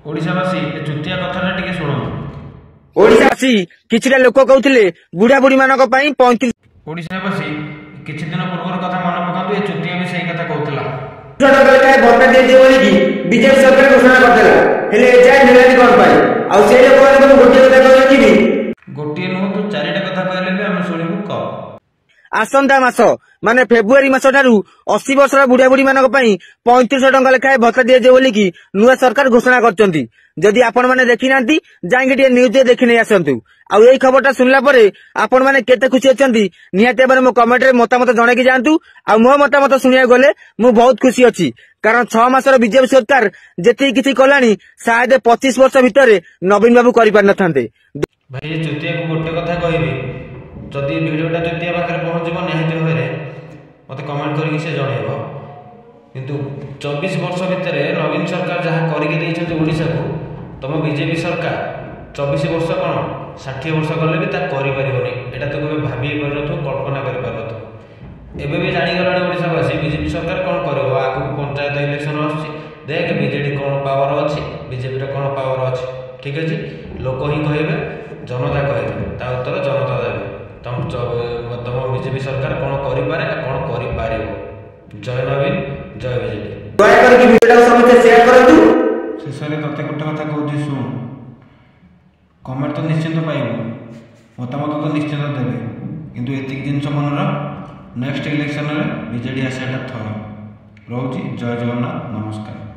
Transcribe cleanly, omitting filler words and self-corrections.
ओडिशावासी ए चुतिया कथाटा टिके शुणु। ओडिशावासी किछिटा लोक कहउथिले बुढ़ा बुढ़ी मानक पई 35। ओडिशावासी किछि दिन पूर्वर कथा मन पकांतु ए चुतिया भी सही कथा कहउतला। भत्ता दे बोली कि बीजेपी सरकार घोषणा करदेला हेले एजाय मिलानी कोन पाई आ से लोक माने गोटे कथा कहले कि गोटे नुह तो चारिटा कथा कहले भी हम सुनिबु क आसंता मास माने फेब्रुआरी मास ठारू 80 वर्षर बुढ़ा बुढ़ी मानक पई 3500 टंका लेखाए भत्ता दिए जे बोली कि नुआ सरकार घोषणा करचंती। जदि आपण माने देखि नांती जांगे टे न्यूज देखि नै आसंतु। आ एई खबरटा सुनला परे आपण माने केते खुशी अछंती निहाते बारे मो कमेंट रे मतामत जणे कि जानतु। आ मो मतामत सुनिया गले मु बहुत खुशी अछि कारण 6 मासर बीजेपी सरकार जेति किछि कलानी शायद 25 वर्ष भितरे नवीन बाबू करि पार नथांते। भाई चुतिया को गोटे कथा कहबी जदि वीडियोटा चुतिया पाखरे पहुंचबो निहाती भाबरे मते कमेंट करिक से जणेबो। किंतु 24 वर्ष भितरे नवीन सरकार जहा करिके दैछथि ओडिसा को तम बीजेपी सरकार 24 वर्ष कोन 60 वर्ष गले भी ता करि परिबोनी। एटा तो केबे भाबी परनथु कल्पना करि परनथु। एबे भी जानि गलानी ओडिसावासी बीजेपी सरकार कोन करबो आगु पंचायत इलेक्शन आछि देख बीजेडी कोन पावर अछि बीजेपी रे कोन पावर अछि। ठीक अछि लोक ही कहबे जनता कहबे ता उत्तर जनता देबे तम बीजेपी सरकार कोन करि पारे कोन करि पारिबो। जय नवीन जय बीजेपी। दया करके वीडियो समस्त शेयर करंतु। शेषरे तते गोटे कथा कहउछि सुन कमेंट तो निश्चित पाइबो मतामत तो निश्चित देबे किंतु एतिक दिन मन नेक्स्ट इलेक्शन रे बीजेडी आसाटा थर रहउछि। जय जगन्नाथ नमस्कार।